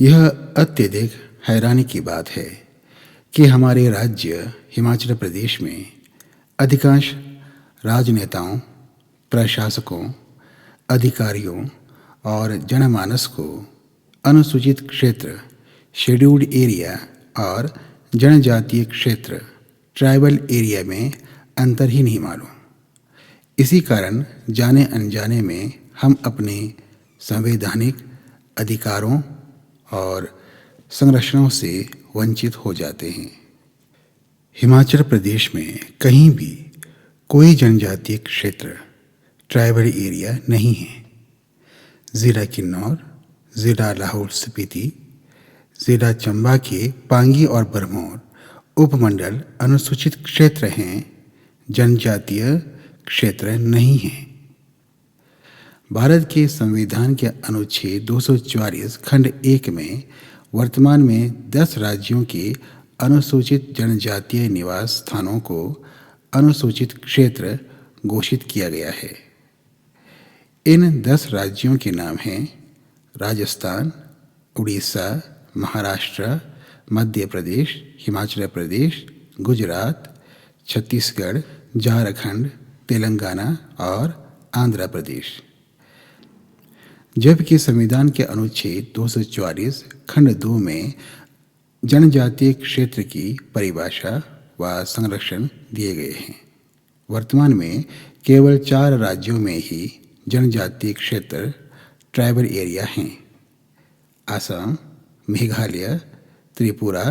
यह अत्यधिक हैरानी की बात है कि हमारे राज्य हिमाचल प्रदेश में अधिकांश राजनेताओं, प्रशासकों, अधिकारियों और जनमानस को अनुसूचित क्षेत्र, शेड्यूल्ड एरिया और जनजातीय क्षेत्र, ट्राइबल एरिया में अंतर ही नहीं मालूम। इसी कारण जाने अनजाने में हम अपने संवैधानिक अधिकारों और संरक्षणों से वंचित हो जाते हैं। हिमाचल प्रदेश में कहीं भी कोई जनजातीय क्षेत्र, ट्राइबल एरिया नहीं है। ज़िला किन्नौर, ज़िला लाहौल स्पीति, ज़िला चंबा के पांगी और भरमौर उपमंडल अनुसूचित क्षेत्र हैं, जनजातीय क्षेत्र नहीं हैं। भारत के संविधान के अनुच्छेद 244 खंड 1 में वर्तमान में 10 राज्यों के अनुसूचित जनजातीय निवास स्थानों को अनुसूचित क्षेत्र घोषित किया गया है। इन 10 राज्यों के नाम हैं राजस्थान, उड़ीसा, महाराष्ट्र, मध्य प्रदेश, हिमाचल प्रदेश, गुजरात, छत्तीसगढ़, झारखंड, तेलंगाना और आंध्र प्रदेश। जबकि संविधान के अनुच्छेद 244 खंड 2 में जनजातीय क्षेत्र की परिभाषा व संरक्षण दिए गए हैं। वर्तमान में केवल 4 राज्यों में ही जनजातीय क्षेत्र, ट्राइबल एरिया हैं: असम, मेघालय, त्रिपुरा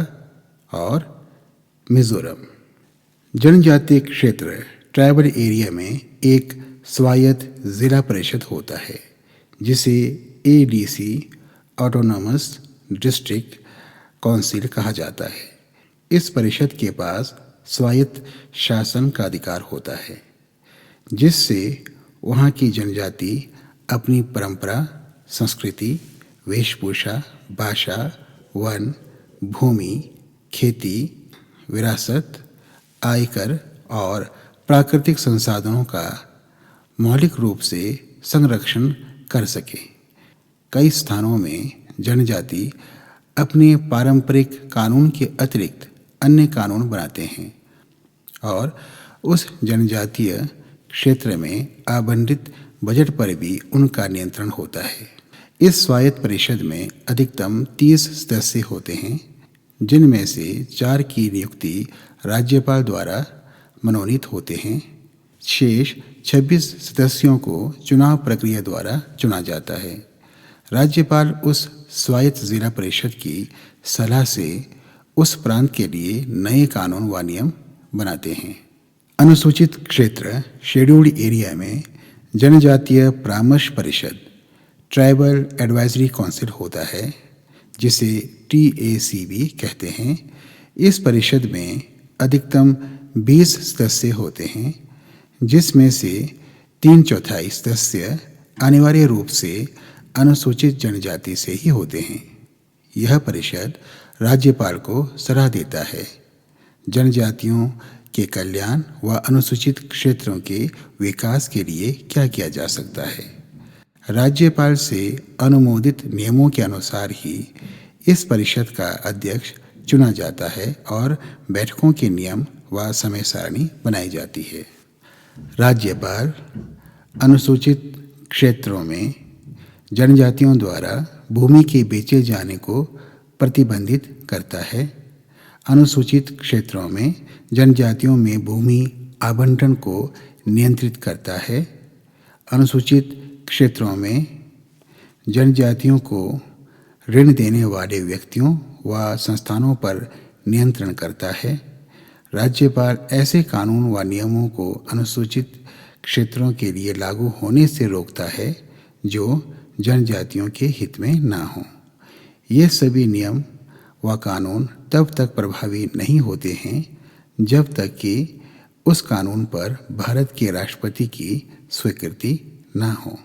और मिजोरम। जनजातीय क्षेत्र, ट्राइबल एरिया में एक स्वायत्त जिला परिषद होता है जिसे ADC ऑटोनॉमस डिस्ट्रिक्ट काउंसिल कहा जाता है। इस परिषद के पास स्वायत्त शासन का अधिकार होता है, जिससे वहाँ की जनजाति अपनी परंपरा, संस्कृति, वेशभूषा, भाषा, वन, भूमि, खेती, विरासत, आयकर और प्राकृतिक संसाधनों का मौलिक रूप से संरक्षण कर सके। कई स्थानों में जनजाति अपने पारंपरिक कानून के अतिरिक्त अन्य कानून बनाते हैं और उस जनजातीय क्षेत्र में आवंटित बजट पर भी उनका नियंत्रण होता है। इस स्वायत्त परिषद में अधिकतम 30 सदस्य होते हैं, जिनमें से 4 की नियुक्ति राज्यपाल द्वारा मनोनीत होते हैं। शेष 26 सदस्यों को चुनाव प्रक्रिया द्वारा चुना जाता है। राज्यपाल उस स्वायत्त जिला परिषद की सलाह से उस प्रांत के लिए नए कानून व नियम बनाते हैं। अनुसूचित क्षेत्र, शेड्यूल्ड एरिया में जनजातीय परामर्श परिषद, ट्राइबल एडवाइजरी काउंसिल होता है, जिसे TAC भी कहते हैं। इस परिषद में अधिकतम 20 सदस्य होते हैं, जिसमें से 3/4 सदस्य अनिवार्य रूप से अनुसूचित जनजाति से ही होते हैं। यह परिषद राज्यपाल को सलाह देता है जनजातियों के कल्याण व अनुसूचित क्षेत्रों के विकास के लिए क्या किया जा सकता है। राज्यपाल से अनुमोदित नियमों के अनुसार ही इस परिषद का अध्यक्ष चुना जाता है और बैठकों के नियम व समय सारणी बनाई जाती है। राज्यपाल अनुसूचित क्षेत्रों में जनजातियों द्वारा भूमि के बेचे जाने को प्रतिबंधित करता है। अनुसूचित क्षेत्रों में जनजातियों में भूमि आवंटन को नियंत्रित करता है। अनुसूचित क्षेत्रों में जनजातियों को ऋण देने वाले व्यक्तियों व संस्थानों पर नियंत्रण करता है। राज्यपाल ऐसे कानून व नियमों को अनुसूचित क्षेत्रों के लिए लागू होने से रोकता है जो जनजातियों के हित में ना हो। ये सभी नियम व कानून तब तक प्रभावी नहीं होते हैं जब तक कि उस कानून पर भारत के राष्ट्रपति की स्वीकृति ना हो।